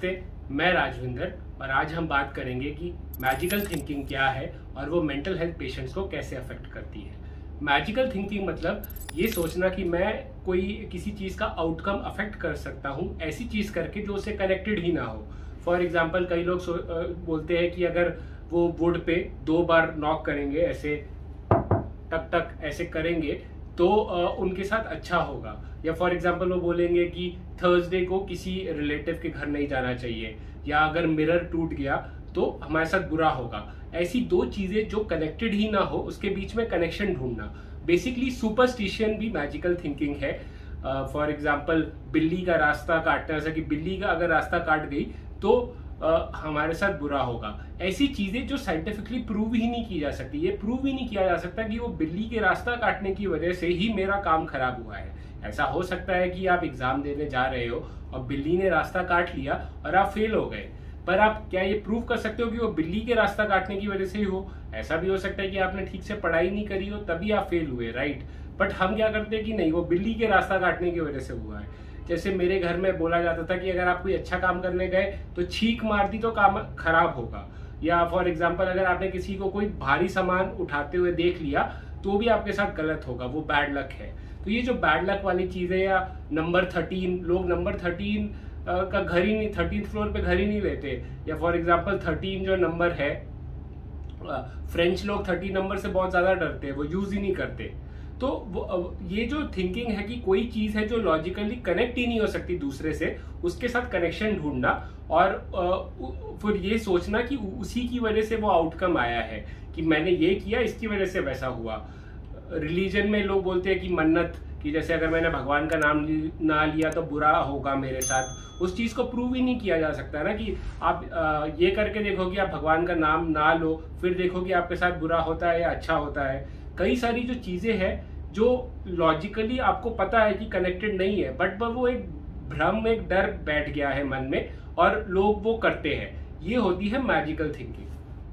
नमस्ते, मैं राजविंदर और आज हम बात करेंगे कि मैजिकल थिंकिंग क्या है और वो मेंटल हेल्थ पेशेंट्स को कैसे अफेक्ट करती है। मैजिकल थिंकिंग मतलब ये सोचना कि मैं कोई किसी चीज़ का आउटकम अफेक्ट कर सकता हूँ ऐसी चीज़ करके जो उससे कनेक्टेड ही ना हो। फॉर एग्जाम्पल कई लोग बोलते हैं कि अगर वो वुड पे 2 बार नॉक करेंगे, ऐसे टक टक ऐसे करेंगे तो उनके साथ अच्छा होगा। या फॉर एग्जाम्पल वो बोलेंगे कि थर्सडे को किसी रिलेटिव के घर नहीं जाना चाहिए, या अगर मिरर टूट गया तो हमारे साथ बुरा होगा। ऐसी 2 चीजें जो कनेक्टेड ही ना हो उसके बीच में कनेक्शन ढूंढना, बेसिकली सुपरस्टिशन भी मैजिकल थिंकिंग है। फॉर एग्जाम्पल बिल्ली का रास्ता काटना, जैसा कि बिल्ली का अगर रास्ता काट गई तो हमारे साथ बुरा होगा। ऐसी चीजें जो साइंटिफिकली प्रूव ही नहीं की जा सकती, ये प्रूव ही नहीं किया जा सकता कि वो बिल्ली के रास्ता काटने की वजह से ही मेरा काम खराब हुआ है। ऐसा हो सकता है कि आप एग्जाम देने जा रहे हो और बिल्ली ने रास्ता काट लिया और आप फेल हो गए, पर आप क्या ये प्रूव कर सकते हो कि वो बिल्ली के रास्ता काटने की वजह से ही हो? ऐसा भी हो सकता है कि आपने ठीक से पढ़ाई नहीं करी हो तभी आप फेल हुए, राइट? बट हम क्या करते हैं कि नहीं, वो बिल्ली के रास्ता काटने की वजह से हुआ है। जैसे मेरे घर में बोला जाता था कि अगर आप कोई अच्छा काम करने गए तो छींक मार दी तो काम खराब होगा। या फॉर एग्जाम्पल अगर आपने किसी को कोई भारी सामान उठाते हुए देख लिया तो भी आपके साथ गलत होगा, वो बैड लक है। तो ये जो बैड लक वाली चीजें, या नंबर 13, लोग नंबर 13 का घर ही नहीं, 13th फ्लोर पे घर ही नहीं लेते। या फॉर एग्जाम्पल 13 जो नंबर है, फ्रेंच लोग 13 नंबर से बहुत ज्यादा डरते हैं, वो यूज ही नहीं करते। तो ये जो थिंकिंग है कि कोई चीज है जो लॉजिकली कनेक्ट ही नहीं हो सकती दूसरे से, उसके साथ कनेक्शन ढूंढना और फिर ये सोचना कि उसी की वजह से वो आउटकम आया है, कि मैंने ये किया इसकी वजह से वैसा हुआ। रिलीजन में लोग बोलते हैं कि मन्नत, कि जैसे अगर मैंने भगवान का नाम ना लिया तो बुरा होगा मेरे साथ। उस चीज को प्रूव ही नहीं किया जा सकता ना, कि आप ये करके देखो कि आप भगवान का नाम ना लो, फिर देखो कि आपके साथ बुरा होता है या अच्छा होता है। कई सारी जो चीजें हैं जो लॉजिकली आपको पता है कि कनेक्टेड नहीं है, बट वो एक भ्रम, एक डर बैठ गया है मन में और लोग वो करते हैं। ये होती है मैजिकल थिंकिंग।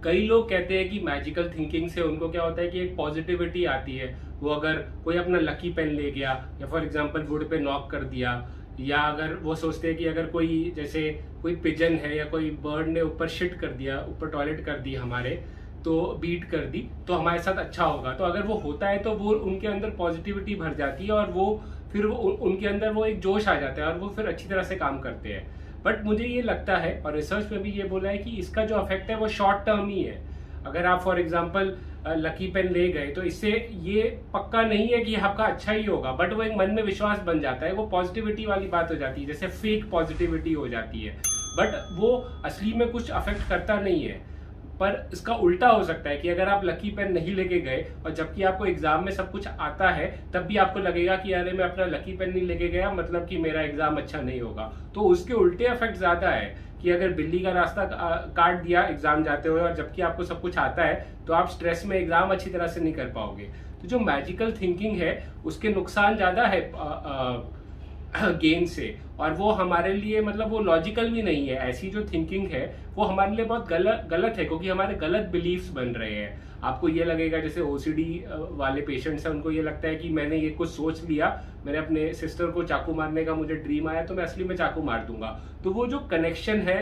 कई लोग कहते हैं कि मैजिकल थिंकिंग से उनको क्या होता है कि एक पॉजिटिविटी आती है। वो अगर कोई अपना लकी पेन ले गया या फॉर एग्जांपल वुड पे नॉक कर दिया, या अगर वो सोचते हैं कि अगर कोई जैसे कोई पिजन है या कोई बर्ड ने ऊपर शिट कर दिया, ऊपर टॉयलेट कर दी हमारे, तो बीट कर दी तो हमारे साथ अच्छा होगा। तो अगर वो होता है तो वो उनके अंदर पॉजिटिविटी भर जाती है और वो फिर उनके अंदर वो एक जोश आ जाता है और वो फिर अच्छी तरह से काम करते हैं। बट मुझे ये लगता है, और रिसर्च में भी ये बोला है, कि इसका जो इफेक्ट है वो शॉर्ट टर्म ही है। अगर आप फॉर एग्जांपल लकी पेन ले गए तो इससे ये पक्का नहीं है कि आपका अच्छा ही होगा, बट वो एक मन में विश्वास बन जाता है, वो पॉजिटिविटी वाली बात हो जाती है, जैसे फेक पॉजिटिविटी हो जाती है। बट वो असली में कुछ अफेक्ट करता नहीं है। पर इसका उल्टा हो सकता है कि अगर आप लकी पेन नहीं लेके गए और जबकि आपको एग्जाम में सब कुछ आता है, तब भी आपको लगेगा कि अरे मैं अपना लकी पेन नहीं लेके गया, मतलब कि मेरा एग्जाम अच्छा नहीं होगा। तो उसके उल्टे इफेक्ट ज्यादा है कि अगर बिल्ली का रास्ता काट दिया एग्जाम जाते हुए और जबकि आपको सब कुछ आता है तो आप स्ट्रेस में एग्जाम अच्छी तरह से नहीं कर पाओगे। तो जो मैजिकल थिंकिंग है उसके नुकसान ज्यादा है गेन से, और वो हमारे लिए मतलब वो लॉजिकल भी नहीं है। ऐसी जो थिंकिंग है वो हमारे लिए बहुत गलत है, क्योंकि हमारे गलत बिलीफ्स बन रहे हैं। आपको ये लगेगा, जैसे ओसीडी वाले पेशेंट्स हैं, उनको ये लगता है कि मैंने ये कुछ सोच लिया, मैंने अपने सिस्टर को चाकू मारने का मुझे ड्रीम आया तो मैं असली में चाकू मार दूंगा। तो वो जो कनेक्शन है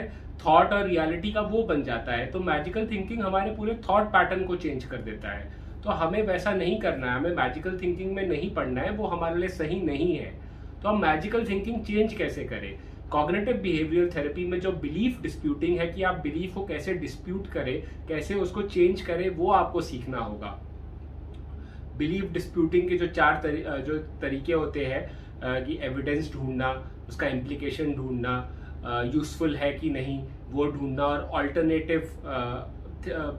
थॉट और रियलिटी का वो बन जाता है। तो मैजिकल थिंकिंग हमारे पूरे थॉट पैटर्न को चेंज कर देता है। तो हमें वैसा नहीं करना है, हमें मैजिकल थिंकिंग में नहीं पढ़ना है, वो हमारे लिए सही नहीं है। तो हम मैजिकल थिंकिंग चेंज कैसे करें? कॉग्निटिव बिहेवियर थेरेपी में जो बिलीफ डिस्प्यूटिंग है, कि आप बिलीफ को कैसे डिस्प्यूट करें, कैसे उसको चेंज करें, वो आपको सीखना होगा। बिलीफ डिस्प्यूटिंग के जो 4 जो तरीके होते हैं, कि एविडेंस ढूंढना, उसका इम्प्लीकेशन ढूंढना, यूजफुल है कि नहीं वो ढूंढना, और ऑल्टरनेटिव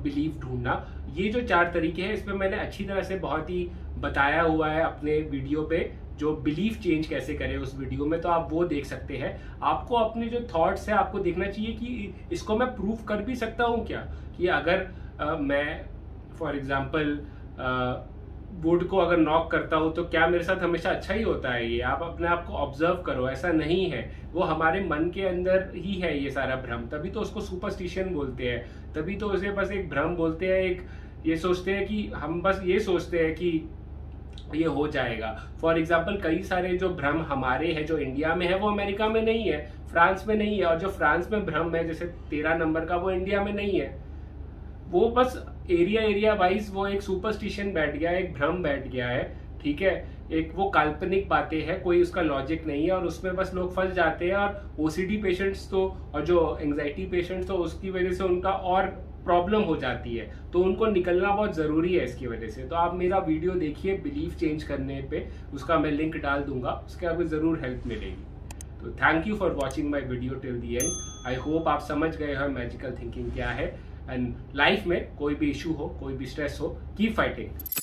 बिलीफ ढूंढना। ये जो 4 तरीके हैं, इसमें मैंने अच्छी तरह से बहुत ही बताया हुआ है अपने वीडियो पे, जो बिलीफ चेंज कैसे करें उस वीडियो में, तो आप वो देख सकते हैं। आपको अपने जो थॉट्स है आपको देखना चाहिए कि इसको मैं प्रूफ कर भी सकता हूँ क्या, कि अगर मैं फॉर एग्जांपल वुड को अगर नॉक करता हूँ तो क्या मेरे साथ हमेशा अच्छा ही होता है? ये आप अपने आप को ऑब्जर्व करो, ऐसा नहीं है। वो हमारे मन के अंदर ही है ये सारा भ्रम, तभी तो उसको सुपरस्टिशन बोलते हैं, तभी तो उसे बस एक भ्रम बोलते हैं। एक ये सोचते हैं कि हम बस ये सोचते हैं कि ये हो जाएगा। फॉर एग्जाम्पल कई सारे जो भ्रम हमारे हैं जो इंडिया में है वो अमेरिका में नहीं है, फ्रांस में नहीं है, और जो फ्रांस में भ्रम है जैसे 13 नंबर का वो इंडिया में नहीं है। वो बस एरिया वाइज वो एक सुपरस्टिशन बैठ गया है, एक भ्रम बैठ गया है, ठीक है, एक वो काल्पनिक बातें हैं, कोई उसका लॉजिक नहीं है और उसमें बस लोग फंस जाते हैं। और ओसीडी पेशेंट्स तो और जो एंजाइटी पेशेंट्स तो उसकी वजह से उनका और प्रॉब्लम हो जाती है, तो उनको निकलना बहुत ज़रूरी है इसकी वजह से। तो आप मेरा वीडियो देखिए बिलीफ चेंज करने पे, उसका मैं लिंक डाल दूंगा, उसके आपको ज़रूर हेल्प मिलेगी। तो thank you for watching my video till the and. I hope आप समझ गए हो मैजिकल थिंकिंग क्या है। एंड लाइफ में कोई भी इशू हो, कोई भी स्ट्रेस हो, कीप फाइटिंग।